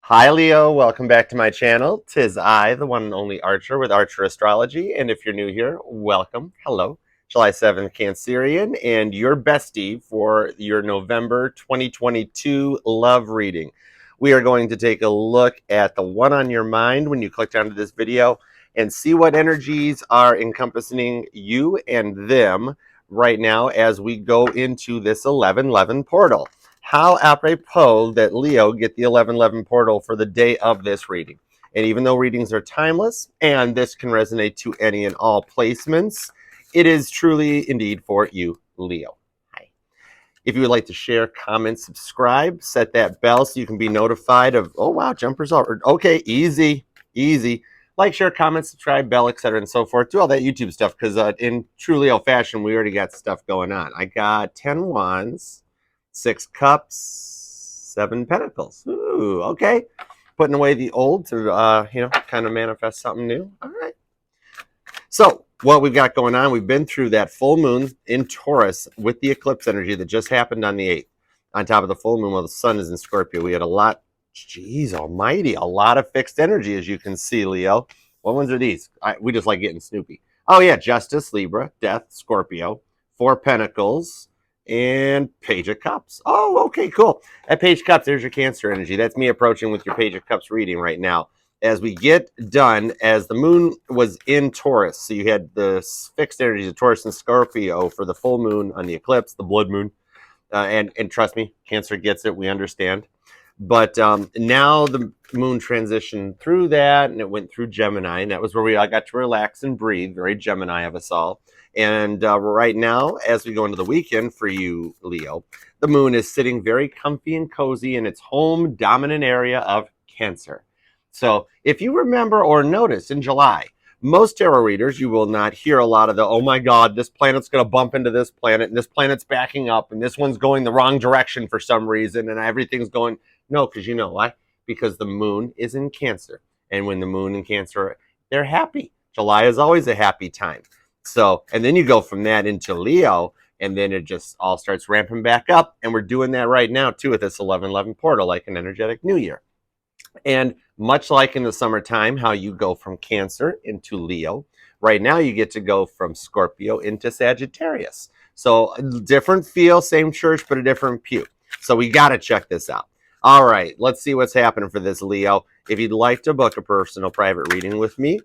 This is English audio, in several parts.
Hi Leo, welcome back to my channel. Tis I, the one and only Archer with Archer Astrology, and if you're new here, welcome. Hello. July 7th, Cancerian, and your bestie for your November 2022 love reading. We are going to take a look at the one on your mind when you clicked onto this video and see what energies are encompassing you and them right now as we go into this 1111 portal. How apropos that Leo get the 1111 portal for the day of this reading. And even though readings are timeless and this can resonate to any and all placements, it is truly indeed for you, Leo. Hi. If you would like to share, comment, subscribe, set that bell so you can be notified of, oh wow, jumpers over. Okay, easy, easy. Like, share, comment, subscribe, bell, etc. and so forth. Do all that YouTube stuff because in true Leo fashion, we already got stuff going on. I got 10 wands, 6 cups, 7 pentacles. Ooh, okay. Putting away the old to, kind of manifest something new. All right. So what we've got going on, we've been through that full moon in Taurus with the eclipse energy that just happened on the 8th. On top of the full moon while the sun is in Scorpio. We had a lot, geez almighty, a lot of fixed energy, as you can see, Leo. What ones are these? We just like getting Snoopy. Oh yeah, Justice, Libra, Death, Scorpio, 4 Pentacles, and Page of Cups. Oh, okay, cool. At Page of Cups, there's your Cancer energy. That's me approaching with your Page of Cups reading right now. As we get done, as the moon was in Taurus, so you had the fixed energies of Taurus and Scorpio for the full moon on the eclipse, the blood moon, and trust me, Cancer gets it. We understand. But now the moon transitioned through that, and it went through Gemini, and that was where we all got to relax and breathe. Very Gemini of us all. And right now, as we go into the weekend for you, Leo, the moon is sitting very comfy and cozy in its home dominant area of Cancer. So if you remember or notice in July, most tarot readers, you will not hear a lot of the, oh my God, this planet's going to bump into this planet, and this planet's backing up, and this one's going the wrong direction for some reason, and everything's going. No, because you know why? Because the moon is in Cancer. And when the moon in Cancer, they're happy. July is always a happy time. So, and then you go from that into Leo, and then it just all starts ramping back up. And we're doing that right now, too, with this 1111 portal, like an energetic new year. And much like in the summertime, how you go from Cancer into Leo, right now you get to go from Scorpio into Sagittarius. So different feel, same church, but a different pew. So we got to check this out. All right, let's see what's happening for this, Leo. If you'd like to book a personal private reading with me,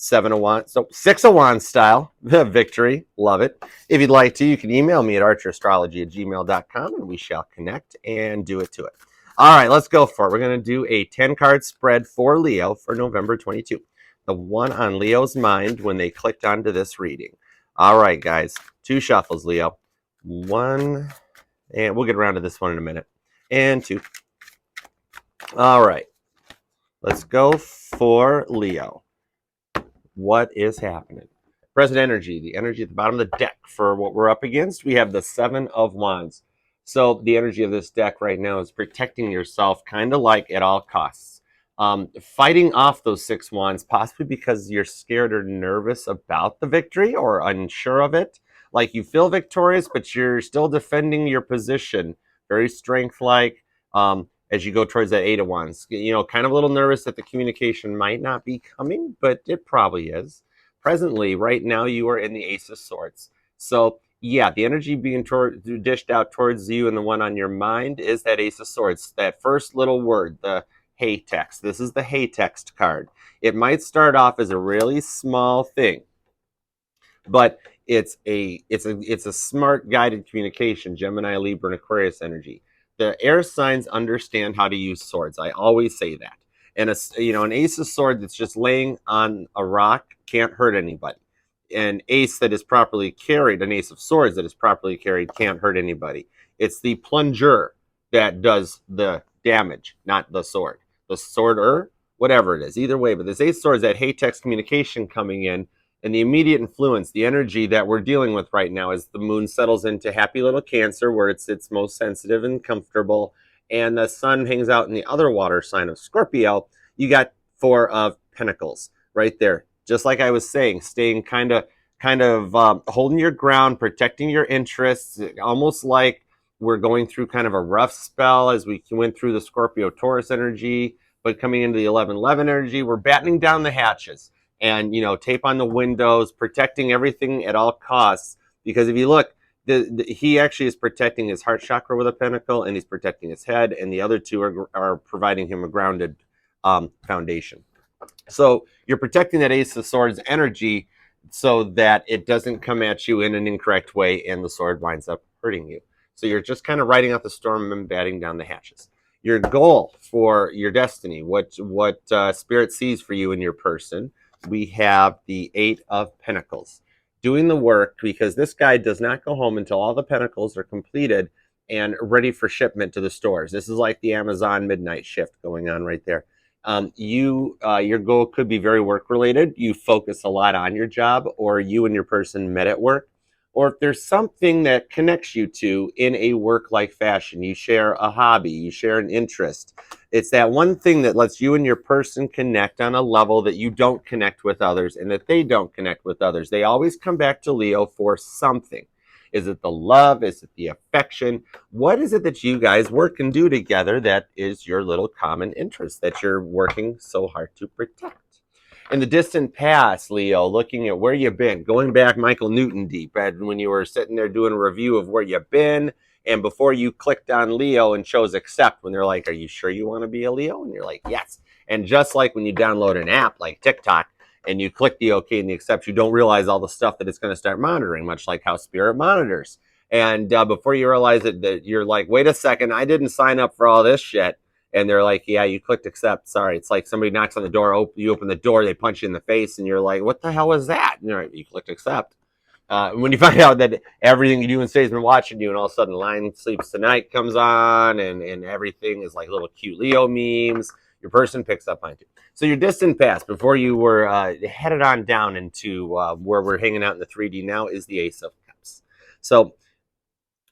7 of Wands, so 6 of Wands style, victory, love it. If you'd like to, you can email me at archerastrology@gmail.com and we shall connect and do it to it. All right, let's go for it. We're going to do a 10-card spread for Leo for November 22. The one on Leo's mind when they clicked onto this reading. All right, guys, 2 shuffles, Leo. 1, and we'll get around to this one in a minute. And 2. All right, let's go for Leo. What is happening? Present energy, the energy at the bottom of the deck for what we're up against. We have the 7 of Wands. So the energy of this deck right now is protecting yourself kind of like at all costs. Fighting off those 6 wands, possibly because you're scared or nervous about the victory or unsure of it. Like you feel victorious, but you're still defending your position. Very strength-like as you go towards that 8 of wands. You know, kind of a little nervous that the communication might not be coming, but it probably is. Presently, right now, you are in the Ace of Swords. So yeah, the energy being dished out towards you and the one on your mind is that Ace of Swords. That first little word, the hey text. This is the hey text card. It might start off as a really small thing, but it's a smart guided communication. Gemini, Libra, and Aquarius energy. The air signs understand how to use swords. I always say that. And an Ace of Swords that's just laying on a rock can't hurt anybody. An ace that is properly carried, an Ace of Swords that is properly carried, can't hurt anybody. It's the plunger that does the damage, not the sword. The sworder, whatever it is, either way. But this Ace of Swords, that hey text communication coming in, and the immediate influence, the energy that we're dealing with right now as the moon settles into happy little Cancer, where it's most sensitive and comfortable, and the sun hangs out in the other water sign of Scorpio, you got 4 of Pentacles right there. Just like I was saying, staying kind of holding your ground, protecting your interests, almost like we're going through kind of a rough spell as we went through the Scorpio Taurus energy. But coming into the 11-11 energy, we're battening down the hatches and, tape on the windows, protecting everything at all costs. Because if you look, he actually is protecting his heart chakra with a pentacle, and he's protecting his head, and the other two are providing him a grounded foundation. So you're protecting that Ace of Swords energy so that it doesn't come at you in an incorrect way and the sword winds up hurting you. So you're just kind of riding out the storm and batting down the hatches. Your goal for your destiny, what Spirit sees for you in your person, we have the Eight of Pentacles. Doing the work, because this guy does not go home until all the pentacles are completed and ready for shipment to the stores. This is like the Amazon midnight shift going on right there. Your goal could be very work related. You focus a lot on your job, or you and your person met at work, or if there's something that connects you two in a work-like fashion, you share a hobby, you share an interest. It's that one thing that lets you and your person connect on a level that you don't connect with others and that they don't connect with others. They always come back to Leo for something. Is it the love? Is it the affection? What is it that you guys work and do together that is your little common interest that you're working so hard to protect? In the distant past, Leo, looking at where you've been, going back Michael Newton deep, when you were sitting there doing a review of where you've been, and before you clicked on Leo and chose accept, when they're like, are you sure you want to be a Leo? And you're like, yes. And just like when you download an app like TikTok, and you click the OK and the accept, you don't realize all the stuff that it's going to start monitoring, much like how Spirit monitors. And before you realize it, that you're like, wait a second, I didn't sign up for all this shit. And they're like, yeah, you clicked accept. Sorry. It's like somebody knocks on the door, you open the door, they punch you in the face, and you're like, what the hell was that? And you're like, you clicked accept. When you find out that everything you do and say has been watching you, and all of a sudden Lion Sleeps Tonight comes on, and everything is like little cute Leo memes, your person picks up on you. So your distant past, before you were headed on down into where we're hanging out in the 3D now, is the Ace of Cups. So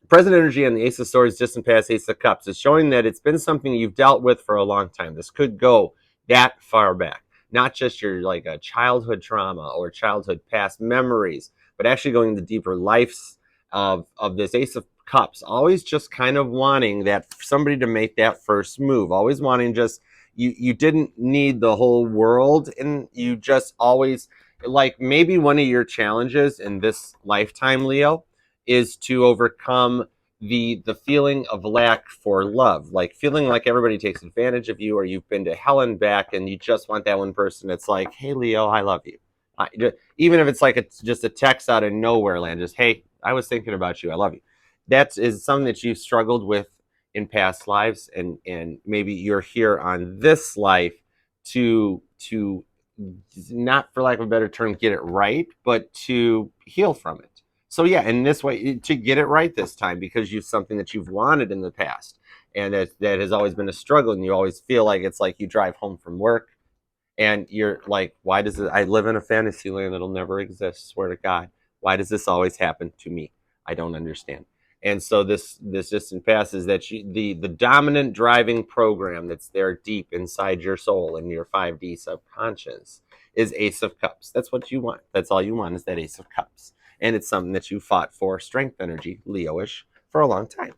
present energy on the Ace of Swords, distant past, Ace of Cups is showing that it's been something you've dealt with for a long time. This could go that far back. Not just your like a childhood trauma or childhood past memories, but actually going into deeper lives of this Ace of Cups. Always just kind of wanting that somebody to make that first move. Always wanting just you didn't need the whole world, and you just always like maybe one of your challenges in this lifetime, Leo, is to overcome the feeling of lack for love, like feeling like everybody takes advantage of you, or you've been to hell and back, and you just want that one person that's like, hey Leo, I love you. Even if it's like it's just a text out of nowhere land, just hey, I was thinking about you, I love you. That is something that you've struggled with in past lives, and maybe you're here on this life to not, for lack of a better term, get it right, but to heal from it. So yeah, in this way, to get it right this time, because you've something that you've wanted in the past, and that has always been a struggle, and you always feel like it's like you drive home from work, and you're like, why does it? I live in a fantasy land that'll never exist. Swear to God, why does this always happen to me? I don't understand. And so this distant past is that the dominant driving program that's there deep inside your soul and your 5D subconscious is Ace of Cups. That's what you want. That's all you want is that Ace of Cups. And it's something that you fought for, strength energy, Leo-ish, for a long time.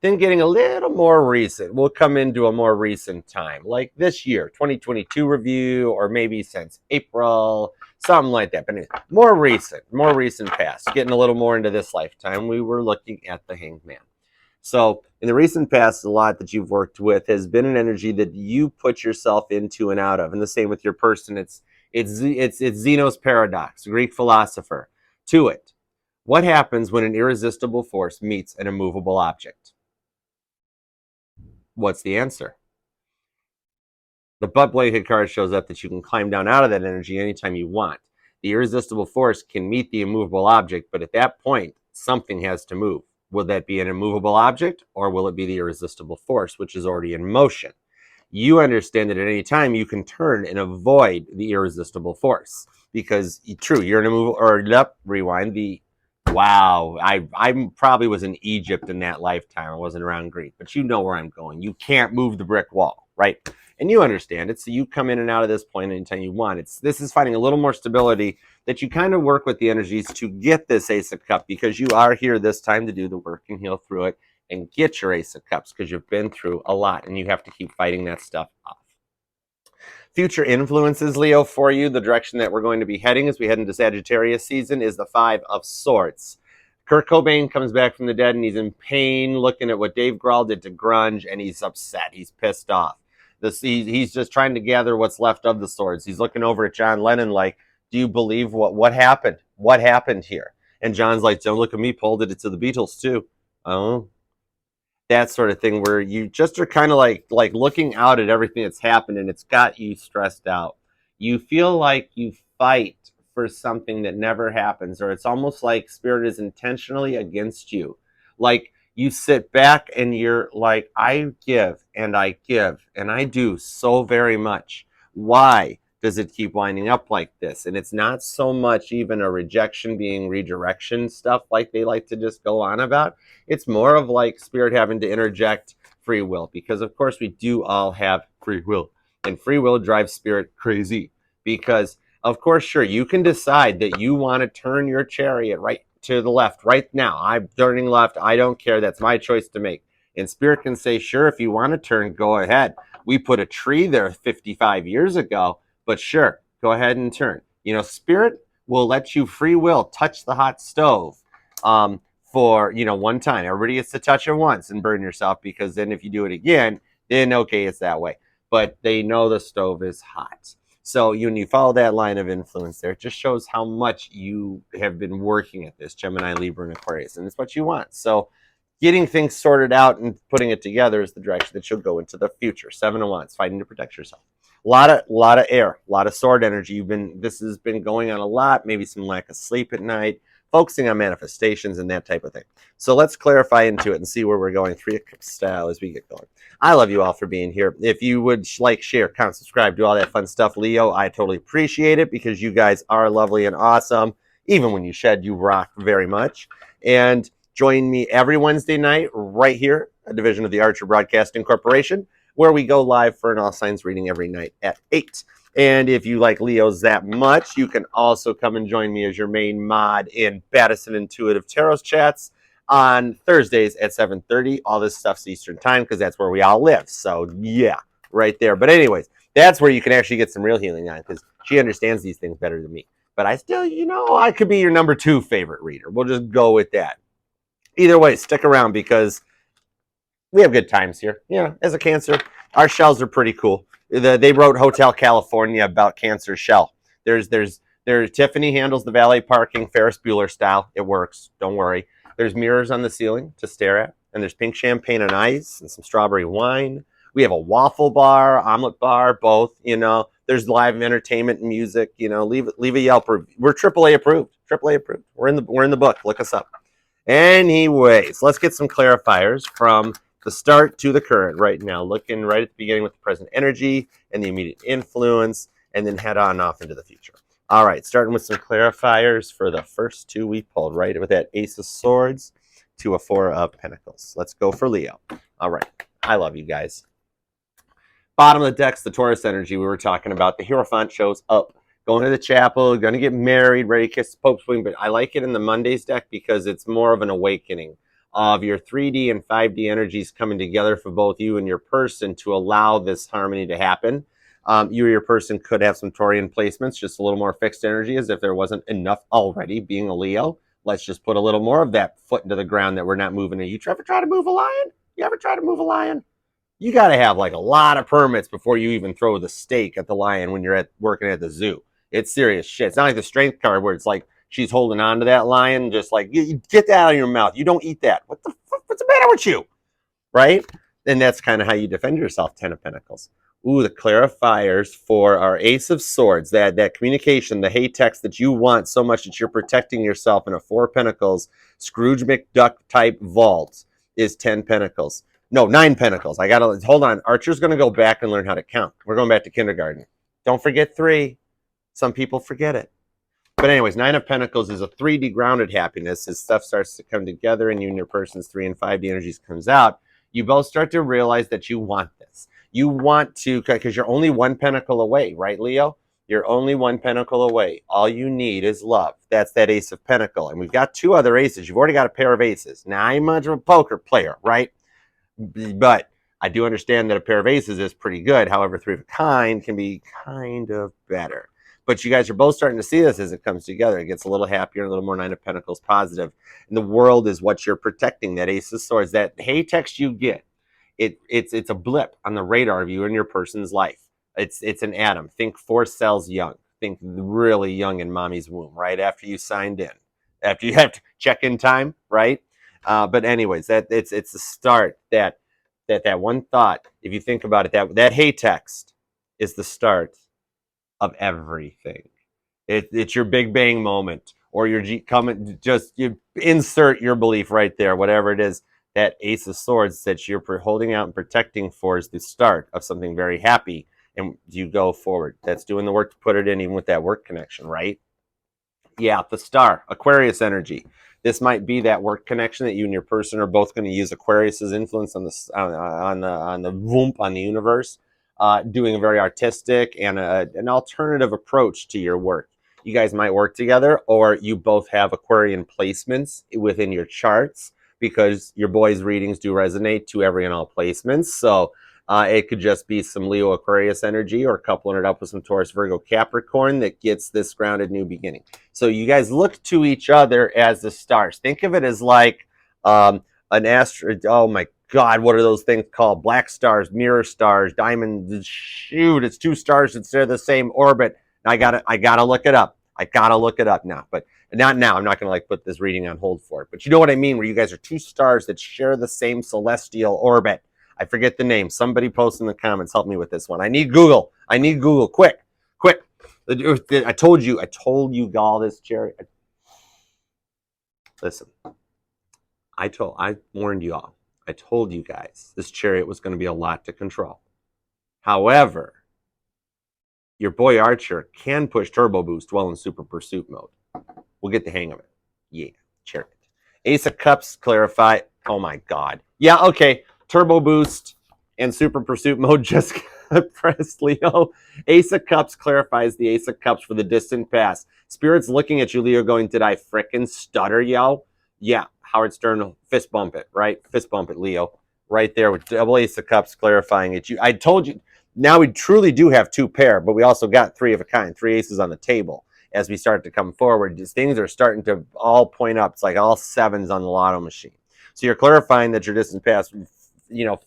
Then getting a little more recent, we'll come into a more recent time, like this year, 2022 review, or maybe since April, something like that. But anyway, more recent past, getting a little more into this lifetime, we were looking at the Hanged Man. So in the recent past, a lot that you've worked with has been an energy that you put yourself into and out of. And the same with your person. It's Zeno's paradox, Greek philosopher. To it, what happens when an irresistible force meets an immovable object? What's the answer? The butt blanket card shows up that you can climb down out of that energy anytime you want. The irresistible force can meet the immovable object, but at that point, something has to move. Will that be an immovable object, or will it be the irresistible force, which is already in motion? You understand that at any time you can turn and avoid the irresistible force, because true, you're an immovable, or rewind the wow, I probably was in Egypt in that lifetime. I wasn't around Greek, but you know where I'm going. You can't move the brick wall, right? And you understand it, so you come in and out of this point anytime you want. This is finding a little more stability, that you kind of work with the energies to get this Ace of Cups, because you are here this time to do the work and heal through it and get your Ace of Cups, because you've been through a lot and you have to keep fighting that stuff off. Future influences, Leo, for you, the direction that we're going to be heading as we head into Sagittarius season is the Five of Swords. Kurt Cobain comes back from the dead and he's in pain looking at what Dave Grohl did to grunge, and he's upset. He's pissed off. He's just trying to gather what's left of the swords. He's looking over at John Lennon like, do you believe what happened? What happened here? And John's like, don't look at me, Paul did it to the Beatles too. Oh, that sort of thing where you just are kind of like looking out at everything that's happened and it's got you stressed out. You feel like you fight for something that never happens, or it's almost like spirit is intentionally against you. Like you sit back and you're like, I give and I give and I do so very much. Why does it keep winding up like this? And it's not so much even a rejection being redirection stuff like they like to just go on about. It's more of like spirit having to interject free will, because of course we do all have free will, and free will drives spirit crazy because of course, sure, you can decide that you want to turn your chariot right to the left right now. I'm turning left. I don't care. That's my choice to make. And spirit can say, sure, if you want to turn, go ahead. We put a tree there 55 years ago, but sure, go ahead and turn. You know, spirit will let you free will touch the hot stove for, you know, one time. Everybody gets to touch it once and burn yourself, because then if you do it again, then okay, it's that way. But they know the stove is hot. So when you follow that line of influence there, it just shows how much you have been working at this, Gemini, Libra, and Aquarius, and it's what you want. So getting things sorted out and putting it together is the direction that you'll go into the future. Seven of Wands, fighting to protect yourself. A lot of air, a lot of sword energy. This has been going on a lot, maybe some lack of sleep at night, focusing on manifestations and that type of thing. So let's clarify into it and see where we're going, 3 of Cups style, as we get going. I love you all for being here. If you would like, share, comment, subscribe, do all that fun stuff, Leo, I totally appreciate it, because you guys are lovely and awesome. Even when you shed, you rock very much. And join me every Wednesday night right here, a division of the Archer Broadcasting Corporation, where we go live for an all signs reading every night at 8. And if you like Leos that much, you can also come and join me as your main mod in Baddison Intuitive Tarot's chats on Thursdays at 7:30. All this stuff's Eastern time because that's where we all live. So yeah, right there. But anyways, that's where you can actually get some real healing on, because she understands these things better than me. But I still, you know, I could be your number 2 favorite reader. We'll just go with that. Either way, stick around because we have good times here. Yeah, as a Cancer, our shells are pretty cool. They wrote Hotel California about Cancer shell. There's Tiffany handles the valet parking Ferris Bueller style. It works. Don't worry. There's mirrors on the ceiling to stare at, and there's pink champagne and ice and some strawberry wine. We have a waffle bar, omelet bar, both. You know, there's live entertainment and music. You know, leave a Yelp review. We're AAA approved. AAA approved. We're in the book. Look us up. Anyways, let's get some clarifiers from the start to the current right now, looking right at the beginning with the present energy and the immediate influence, and then head on off into the future. All right, starting with some clarifiers for the first 2 we pulled, right with that Ace of Swords to a 4 of Pentacles. Let's go for Leo. All right, I love you guys. Bottom of the deck's the Taurus energy we were talking about. The Hierophant shows up. Going to the chapel, going to get married, ready to kiss the Pope's wing, but I like it in the Mondays deck because it's more of an awakening of your 3D and 5D energies coming together for both you and your person to allow this harmony to happen. You or your person could have some Taurian placements, just a little more fixed energy, as if there wasn't enough already being a Leo. Let's just put a little more of that foot into the ground that we're not moving it. You ever try to move a lion? You ever try to move a lion? You got to have like a lot of permits before you even throw the stake at the lion when you're working at the zoo. It's serious shit. It's not like the strength card where it's like she's holding on to that lion, just like, you get that out of your mouth. You don't eat that. What the fuck? What's the matter with you? Right? And that's kind of how you defend yourself, 10 of Pentacles. Ooh, the clarifiers for our Ace of Swords, that communication, the hey text that you want so much that you're protecting yourself in a 4 of Pentacles, Scrooge McDuck type vault is 10 Pentacles. No, 9 Pentacles. I gotta, hold on. Archer's going to go back and learn how to count. We're going back to kindergarten. Don't forget 3. Some people forget it. But anyways, 9 of Pentacles is a 3D grounded happiness. As stuff starts to come together and you and your person's 3 and 5D energies comes out, you both start to realize that you want this. You want to, because you're only 1 pentacle away, right, Leo? You're only 1 pentacle away. All you need is love. That's that Ace of Pentacle. And we've got 2 other aces. You've already got a pair of aces. Now, I'm much of a poker player, right? But I do understand that a pair of aces is pretty good. However, three of a kind can be kind of better. But you guys are both starting to see this as it comes together. It gets a little happier, a little more Nine of Pentacles positive. And the world is what you're protecting. That Ace of Swords, that hey text you get, it's a blip on the radar of you and your person's life. It's an atom. Think 4 cells young. Think really young in mommy's womb, right after you signed in, after you have to check in time, right? But anyways, that it's the start. That one thought, if you think about it, that hey text is the start of everything. It's your big bang moment, or your comment. Just you insert your belief right there, whatever it is. That Ace of Swords that you're holding out and protecting for is the start of something very happy, and you go forward. That's doing the work to put it in, even with that work connection, right? Yeah, the star, Aquarius energy. This might be that work connection that you and your person are both going to use Aquarius's influence on the womp on the universe, doing a very artistic and an alternative approach to your work. You guys might work together, or you both have Aquarian placements within your charts because your boys' readings do resonate to every and all placements. So it could just be some Leo Aquarius energy, or coupling it up with some Taurus Virgo Capricorn that gets this grounded new beginning. So you guys look to each other as the stars. Think of it as like an astro. Oh my God, what are those things called? Black stars, mirror stars, diamond. Shoot, it's 2 stars that share the same orbit. I gotta look it up. I gotta look it up now, but not now. I'm not gonna like put this reading on hold for it. But you know what I mean, where you guys are 2 stars that share the same celestial orbit. I forget the name. Somebody post in the comments. Help me with this one. I need Google. I need Google. Quick, quick. I told you all this, Jerry. Listen, I warned you all. I told you guys this chariot was going to be a lot to control. However, your boy Archer can push turbo boost well in super pursuit mode. We'll get the hang of it. Yeah, chariot. Ace of Cups, clarify. Oh my God. Yeah, okay. Turbo boost and super pursuit mode just pressed, Leo. Ace of Cups clarifies the Ace of Cups for the distant past. Spirit's looking at you, Leo, going, did I frickin' stutter, yo? Yeah, Howard Stern, fist bump it, right? Fist bump it, Leo. Right there with double Ace of Cups clarifying it. I told you, now we truly do have 2 pair, but we also got 3 of a kind, 3 aces on the table. As we start to come forward, these things are starting to all point up. It's like all 7s on the lotto machine. So you're clarifying that your distant past,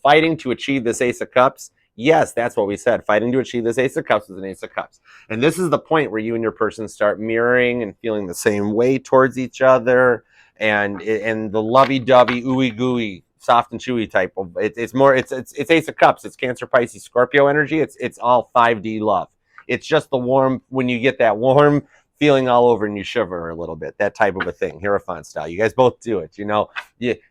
fighting to achieve this Ace of Cups. Yes, that's what we said. Fighting to achieve this Ace of Cups is an Ace of Cups. And this is the point where you and your person start mirroring and feeling the same way towards each other, and the lovey-dovey, ooey-gooey, soft and chewy type of, it's Ace of Cups. It's Cancer, Pisces, Scorpio energy. It's all 5D love. It's just the warm, when you get that warm feeling all over and you shiver a little bit, that type of a thing, Hierophant style. You guys both do it.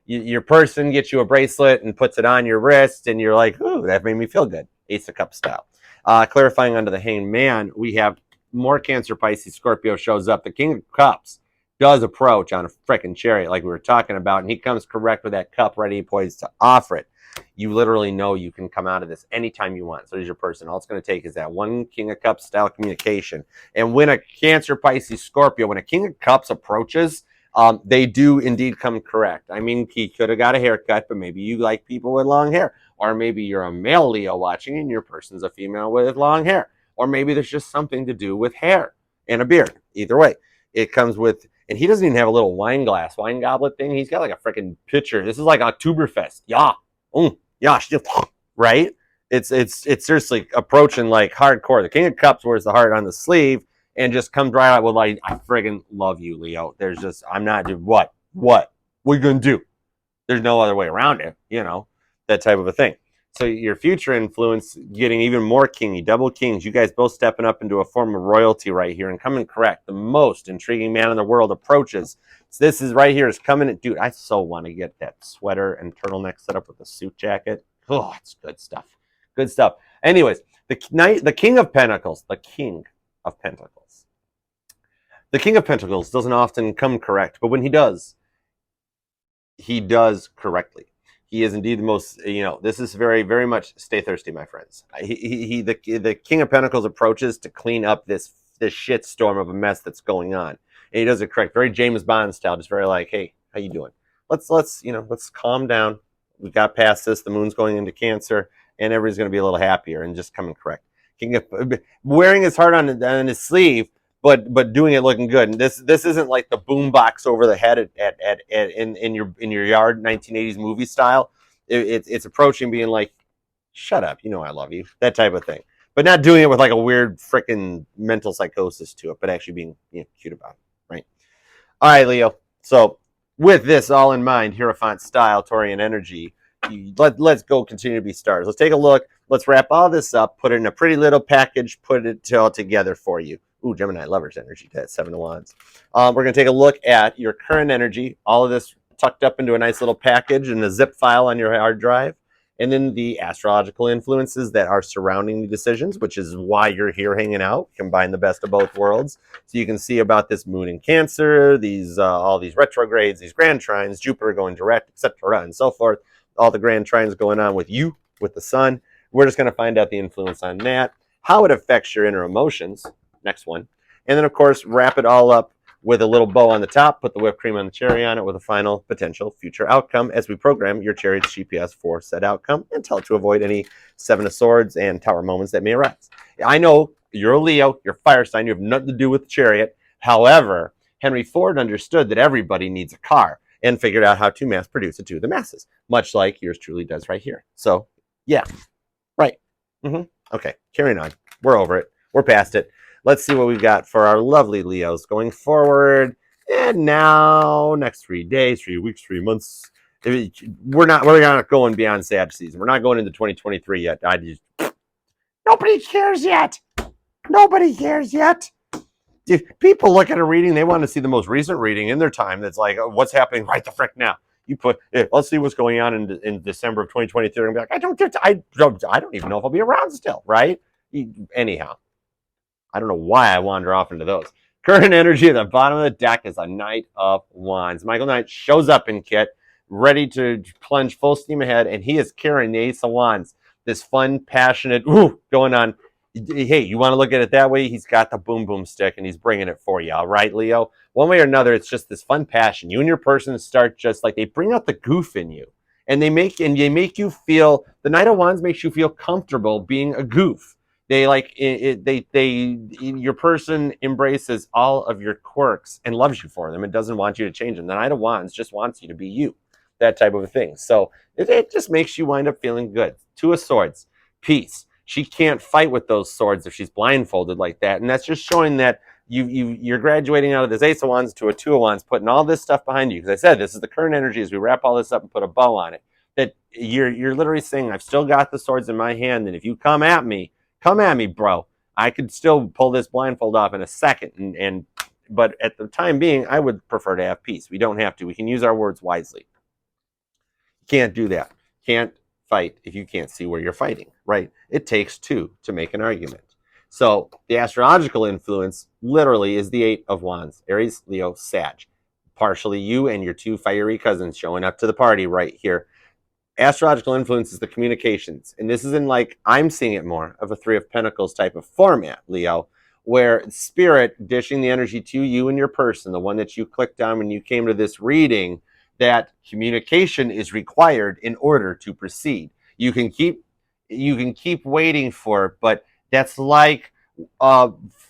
Your person gets you a bracelet and puts it on your wrist, and you're like, ooh, that made me feel good. Ace of Cups style. Clarifying under the Hanged Man, we have more Cancer, Pisces, Scorpio shows up. The King of Cups does approach on a freaking chariot like we were talking about, and he comes correct with that cup ready poised to offer it. You literally know you can come out of this anytime you want. So does your person. All it's going to take is that one King of Cups style communication. And when a Cancer, Pisces, Scorpio, when a King of Cups approaches, they do indeed come correct. I mean, he could have got a haircut, but maybe you like people with long hair. Or maybe you're a male Leo watching and your person's a female with long hair. Or maybe there's just something to do with hair and a beard. Either way, it comes with, and he doesn't even have a little wine goblet thing. He's got like a freaking pitcher. This is like Oktoberfest. Yeah. Yeah, right? It's seriously approaching like hardcore. The King of Cups wears the heart on the sleeve and just comes right out with like, I friggin' love you, Leo. There's just, I'm not, what are you gonna do? There's no other way around it, that type of a thing. So your future influence getting even more kingy, double kings. You guys both stepping up into a form of royalty right here and coming correct. The most intriguing man in the world approaches. So this is right here is coming. Dude, I so want to get that sweater and turtleneck set up with a suit jacket. Oh, it's good stuff. Good stuff. Anyways, the King of Pentacles. The King of Pentacles. The King of Pentacles doesn't often come correct, but when he does correctly. He is indeed the most, this is very, very much stay thirsty, my friends. The King of Pentacles approaches to clean up this shit storm of a mess that's going on. And he does it correct. Very James Bond style, just very like, hey, how you doing? Let's calm down. We got past this. The moon's going into Cancer, and everybody's going to be a little happier and just coming correct. Wearing his heart on his sleeve, but doing it looking good. And this isn't like the boombox over the head in your yard 1980s movie style. It's approaching being like, shut up, you know I love you, that type of thing. But not doing it with like a weird freaking mental psychosis to it, but actually being cute about it, right? All right, Leo. So with this all in mind, Hierophant style, Taurian energy, let's go continue to be stars. Let's take a look. Let's wrap all this up, put it in a pretty little package, put it all together for you. Ooh, Gemini lovers energy, that's 7 of Wands. We're going to take a look at your current energy, all of this tucked up into a nice little package in a zip file on your hard drive, and then the astrological influences that are surrounding the decisions, which is why you're here hanging out. Combine the best of both worlds. So you can see about this moon in Cancer, these all these retrogrades, these grand trines, Jupiter going direct, etc., and so forth. All the grand trines going on with you, with the sun. We're just going to find out the influence on that, how it affects your inner emotions, next one. And then, of course, wrap it all up with a little bow on the top, put the whipped cream on the cherry on it with a final potential future outcome as we program your Chariot's GPS for said outcome and tell it to avoid any Seven of Swords and Tower moments that may arise. I know you're a Leo, you're fire sign, you have nothing to do with the Chariot. However, Henry Ford understood that everybody needs a car and figured out how to mass produce it to the masses, much like yours truly does right here. So, yeah, right. Okay, carrying on. We're over it. We're past it. Let's see what we've got for our lovely Leos going forward. And now, next 3 days, 3 weeks, 3 months. We're not going beyond Sag season. We're not going into 2023 yet. Nobody cares yet. Nobody cares yet. If people look at a reading, they want to see the most recent reading in their time. That's like, what's happening right the frick now? You put, let's see what's going on in December of 2023. And be like, I don't even know if I'll be around still, right? Anyhow, I don't know why I wander off into those. Current energy at the bottom of the deck is a Knight of Wands. Michael Knight shows up in kit, ready to plunge full steam ahead, and he is carrying the Ace of Wands. This fun, passionate, going on. Hey, you want to look at it that way? He's got the boom boom stick, and he's bringing it for you. All right, Leo? One way or another, it's just this fun passion. You and your person start just like, they bring out the goof in you, and they make you feel, the Knight of Wands makes you feel comfortable being a goof. They like your person embraces all of your quirks and loves you for them. It doesn't want you to change them. The Knight of Wands just wants you to be you, that type of a thing. So it just makes you wind up feeling good. Two of Swords, peace. She can't fight with those swords if she's blindfolded like that, and that's just showing that you're graduating out of this Ace of Wands to a Two of Wands, putting all this stuff behind you. Because I said this is the current energy as we wrap all this up and put a bow on it. That you're literally saying, I've still got the swords in my hand, and if you come at me, bro. I could still pull this blindfold off in a second, but at the time being, I would prefer to have peace. We don't have to. We can use our words wisely. Can't do that. Can't fight if you can't see where you're fighting, right? It takes two to make an argument. So the astrological influence literally is the Eight of Wands. Aries, Leo, Sag. Partially you and your two fiery cousins showing up to the party right here. Astrological influence is the communications. And this is in like, I'm seeing it more of a Three of Pentacles type of format, Leo, where spirit dishing the energy to you and your person, the one that you clicked on when you came to this reading, that communication is required in order to proceed. You can keep waiting for it, but that's like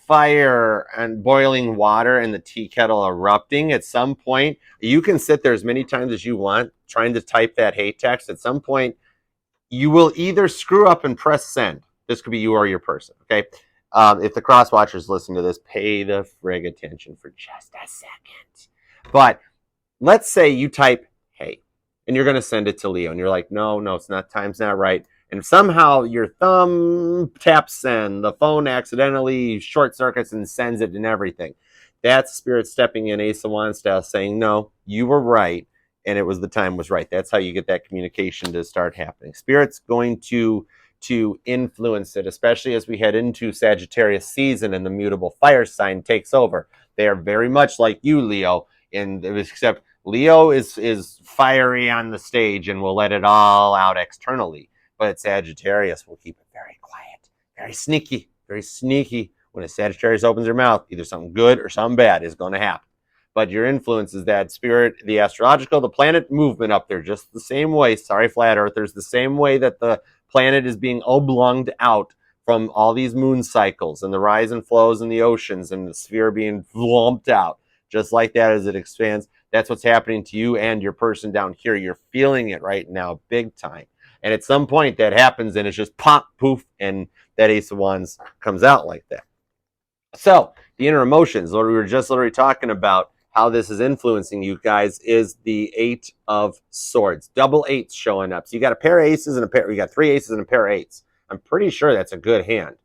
fire and boiling water and the tea kettle erupting. At some point, you can sit there as many times as you want trying to type that hate text. At some point, you will either screw up and press send. This could be you or your person, okay? If the cross watchers listen to this, pay the frig attention for just a second. But let's say you type hey, and you're going to send it to Leo, and you're like, no, it's not, time's not right. And somehow your thumb taps send, the phone accidentally short circuits and sends it and everything. That's spirit stepping in Ace of Wands style saying, no, you were right, and it was the time was right. That's how you get that communication to start happening. Spirit's going to influence it, especially as we head into Sagittarius season and the mutable fire sign takes over. They are very much like you, Leo, except Leo is fiery on the stage and will let it all out externally. But Sagittarius will keep it very quiet, very sneaky, very sneaky. When a Sagittarius opens their mouth, either something good or something bad is going to happen. but your influence is that spirit, the astrological, the planet movement up there, just the same way. Sorry, flat earthers, the same way that the planet is being oblonged out from all these moon cycles and the rise and flows in the oceans and the sphere being lumped out, just like that as it expands. That's what's happening to you and your person down here. You're feeling it right now, big time. And at some point that happens and it's just pop, poof, and that Ace of Wands comes out like that. So the inner emotions, what we were just literally talking about, how this is influencing you guys, is the Eight of Swords. Double eights showing up. So you got a pair of aces and a pair, you got three aces and a pair of eights. I'm pretty sure that's a good hand.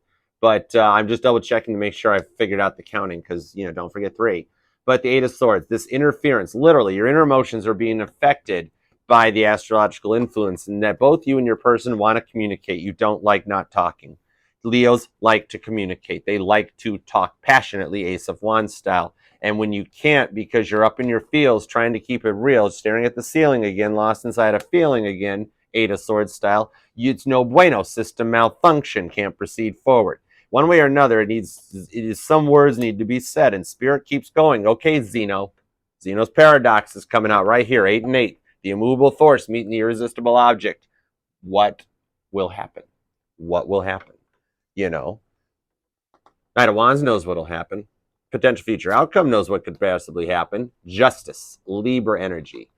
But I'm just double checking to make sure I figured out the counting because, you know, don't forget three. But the Eight of Swords, this interference, literally, your inner emotions are being affected by the astrological influence, and that both you and your person want to communicate. You don't like not talking. Leos like to communicate. They like to talk passionately, Ace of Wands style. And when you can't because you're up in your feels trying to keep it real, staring at the ceiling again, lost inside a feeling again, Eight of Swords style, it's no bueno. System malfunction, can't proceed forward. One way or another, some words need to be said, and spirit keeps going. Okay, Zeno. Zeno's paradox is coming out right here, 8 and 8. The immovable force meeting the irresistible object. What will happen? What will happen? You know, Knight of Wands knows what will happen. Potential future outcome knows what could possibly happen. Justice, Libra energy.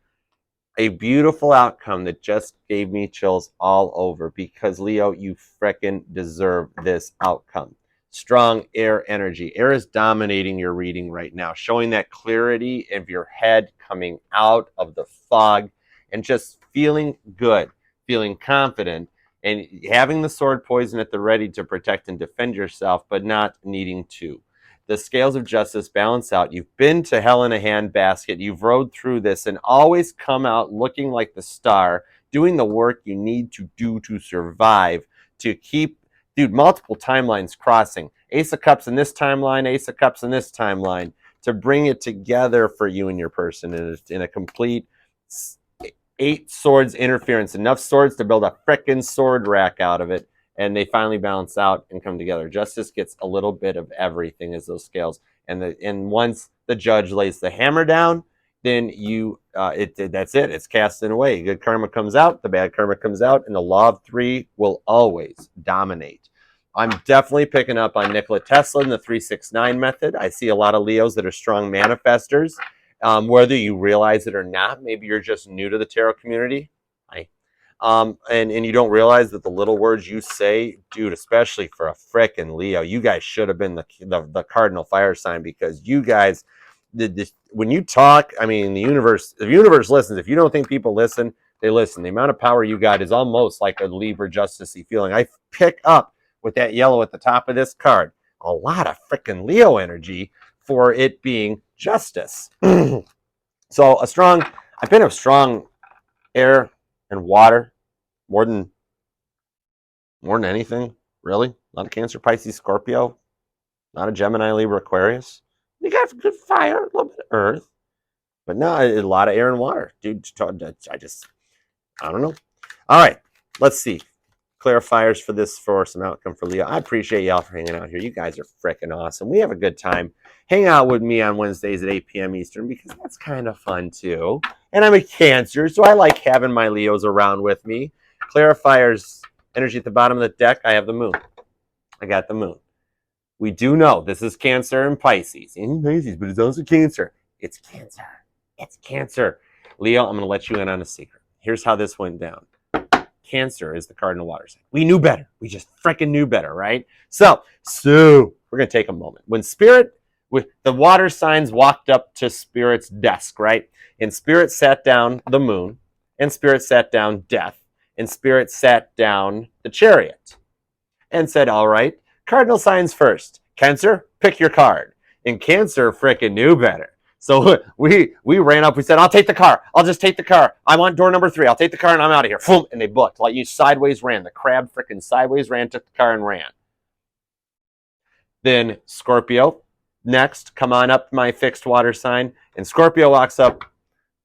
A beautiful outcome that just gave me chills all over because, Leo, you frickin' deserve this outcome. Strong air energy. Air is dominating your reading right now, showing that clarity of your head coming out of the fog and just feeling good, feeling confident, and having the sword poison at the ready to protect and defend yourself, but not needing to. The scales of justice balance out. You've been to hell in a handbasket. You've rode through this and always come out looking like the star, doing the work you need to do to survive, to keep, dude, multiple timelines crossing. Ace of Cups in this timeline, Ace of Cups in this timeline, to bring it together for you and your person in a complete 8 swords interference, enough swords to build a frickin' sword rack out of it, and they finally balance out and come together. Justice gets a little bit of everything as those scales, and once the judge lays the hammer down, then that's it. It's casting away. Good karma comes out, the bad karma comes out, and the law of 3 will always dominate. I'm definitely picking up on Nikola Tesla and the 369 method. I see a lot of Leos that are strong manifestors. Whether you realize it or not, maybe you're just new to the tarot community. And you don't realize that the little words you say, dude, especially for a frickin' Leo, you guys should have been the cardinal fire sign, because you guys, when you talk, I mean, the universe listens. If you don't think people listen, they listen. The amount of power you got is almost like a Libra justice-y feeling. I pick up with that yellow at the top of this card a lot of frickin' Leo energy for it being justice. So I've been a strong air and water more than anything, really. A lot of Cancer, Pisces, Scorpio, not a Gemini, Libra, Aquarius. You got good fire, a little bit of earth, but no, a lot of air and water, dude. I don't know. All right, let's see. Clarifiers for some outcome for Leo. I appreciate y'all for hanging out here. You guys are freaking awesome. We have a good time. Hang out with me on Wednesdays at 8 p.m. Eastern, because that's kind of fun too. And I'm a Cancer, so I like having my Leos around with me. Clarifiers, energy at the bottom of the deck. I have the moon. I got the moon. We do know this is Cancer and Pisces. And Pisces, but it's also Cancer. It's Cancer. It's Cancer. Leo, I'm going to let you in on a secret. Here's how this went down. Cancer is the cardinal water sign. We knew better. We just freaking knew better, right? So we're going to take a moment. When the water signs walked up to Spirit's desk, right? And Spirit sat down the moon, and Spirit sat down death, and Spirit sat down the Chariot, and said, all right, cardinal signs first. Cancer, pick your card. And Cancer freaking knew better. So we ran up. We said, I'll take the car. I'll just take the car. I want door number 3. I'll take the car and I'm out of here. Boom, and they booked. Like you sideways ran. The crab freaking sideways ran, took the car and ran. Then Scorpio, next, come on up to my fixed water sign. And Scorpio walks up.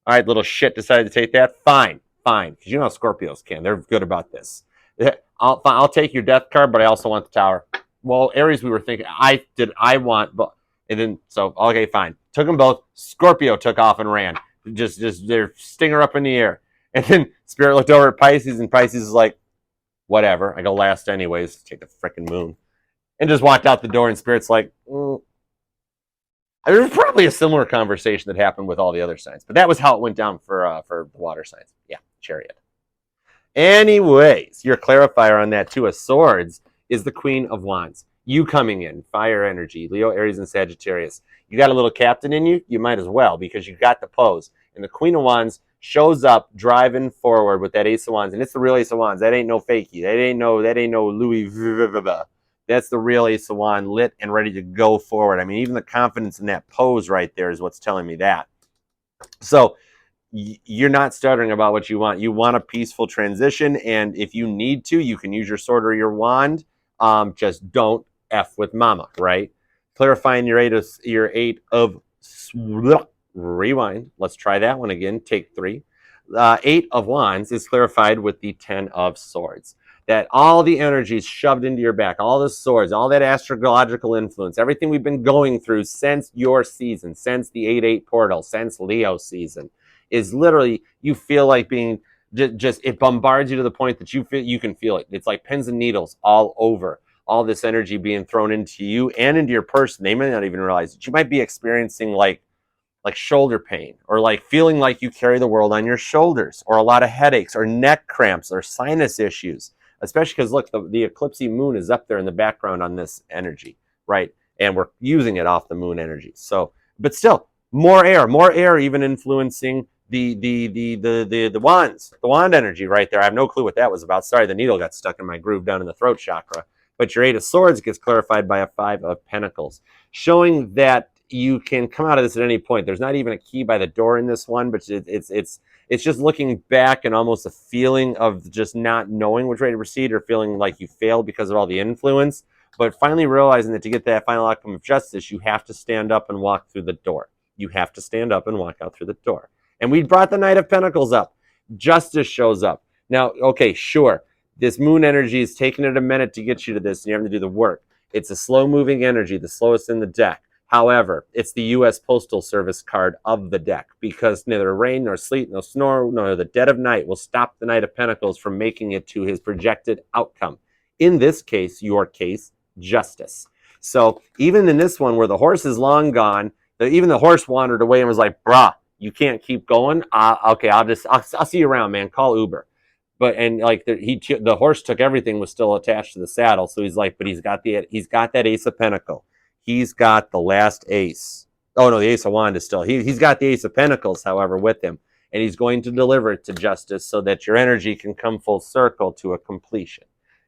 All right, little shit, decided to take that. Fine. Because you know how Scorpios can. They're good about this. I'll take your death card, but I also want the tower. Well, Aries, we were thinking, I want, but And then, so, okay, fine. Took them both. Scorpio took off and ran. Just their stinger up in the air. And then Spirit looked over at Pisces, and Pisces is like, whatever. I go last anyways. Take the freaking moon. And just walked out the door, and Spirit's like, There's probably a similar conversation that happened with all the other signs. But that was how it went down for the water signs. Yeah, Chariot. Anyways, your clarifier on that Two of Swords is the Queen of Wands. You coming in, fire energy, Leo, Aries, and Sagittarius. You got a little captain in you? You might as well, because you got the pose. And the Queen of Wands shows up driving forward with that Ace of Wands. And it's the real Ace of Wands. That ain't no fakey. That ain't no Louis Vuitton. That's the real Ace of Wands, lit and ready to go forward. I mean, even the confidence in that pose right there is what's telling me that. So you're not stuttering about what you want. You want a peaceful transition, and if you need to, you can use your sword or your wand. Just don't F with mama, right? Clarifying your eight of rewind. Let's try that one again. Take 3. Eight of Wands is clarified with the 10 of Swords. That all the energy is shoved into your back, all the swords, all that astrological influence, everything we've been going through since your season, since the 8-8 portal, since Leo season, is literally, you feel like being just it bombards you to the point that you can feel it. It's like pins and needles all over. All this energy being thrown into you and into your person. They may not even realize that you might be experiencing like shoulder pain, or like feeling like you carry the world on your shoulders, or a lot of headaches or neck cramps or sinus issues, especially because look, the eclipsing moon is up there in the background on this energy, right? And we're using it off the moon energy. So, but still, more air even influencing the wands, the wand energy right there. I have no clue what that was about. Sorry, the needle got stuck in my groove down in the throat chakra. But your 8 of Swords gets clarified by a 5 of Pentacles, showing that you can come out of this at any point. There's not even a key by the door in this one, but it's just looking back and almost a feeling of just not knowing which way to proceed, or feeling like you failed because of all the influence. But finally realizing that to get that final outcome of justice, you have to stand up and walk through the door. You have to stand up and walk out through the door. And we brought the Knight of Pentacles up. Justice shows up. Now, okay, sure, this moon energy is taking it a minute to get you to this, and you have to do the work. It's a slow-moving energy, the slowest in the deck. However, it's the U.S. Postal Service card of the deck, because neither rain nor sleet nor snow nor the dead of night will stop the Knight of Pentacles from making it to his projected outcome. In this case, your case, justice. So even in this one where the horse is long gone, even the horse wandered away and was like, brah, you can't keep going. Okay, I'll see you around, man. Call Uber. But and like the horse took everything, was still attached to the saddle. So he's like, but he's got that Ace of Pentacles. He's got the last ace. Oh no, the Ace of Wands is still. He's got the Ace of Pentacles, however, with him, and he's going to deliver it to justice so that your energy can come full circle to a completion.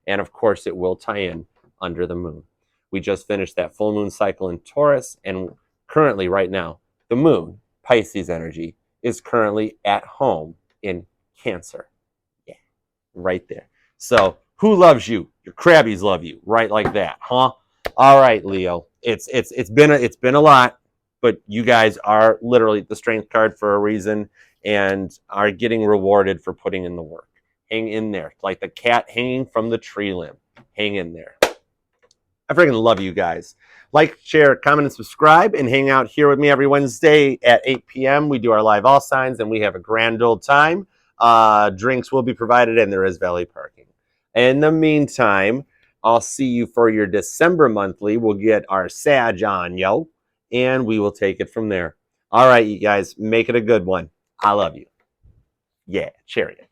And of course, it will tie in under the moon. We just finished that full moon cycle in Taurus, and currently, right now, the moon, Pisces energy, is currently at home in Cancer. Yeah, right there. So, who loves you? Your crabbies love you, right like that, huh? All right, Leo. It's been a lot, but you guys are literally the strength card for a reason, and are getting rewarded for putting in the work. Hang in there, like the cat hanging from the tree limb. Hang in there. I freaking love you guys. Like, share, comment, and subscribe, and hang out here with me every Wednesday at 8 p.m. We do our live all signs, and we have a grand old time. Drinks will be provided, and there is valet parking. In the meantime, I'll see you for your December monthly. We'll get our Sag on, yo, and we will take it from there. All right, you guys, make it a good one. I love you. Yeah, chariot.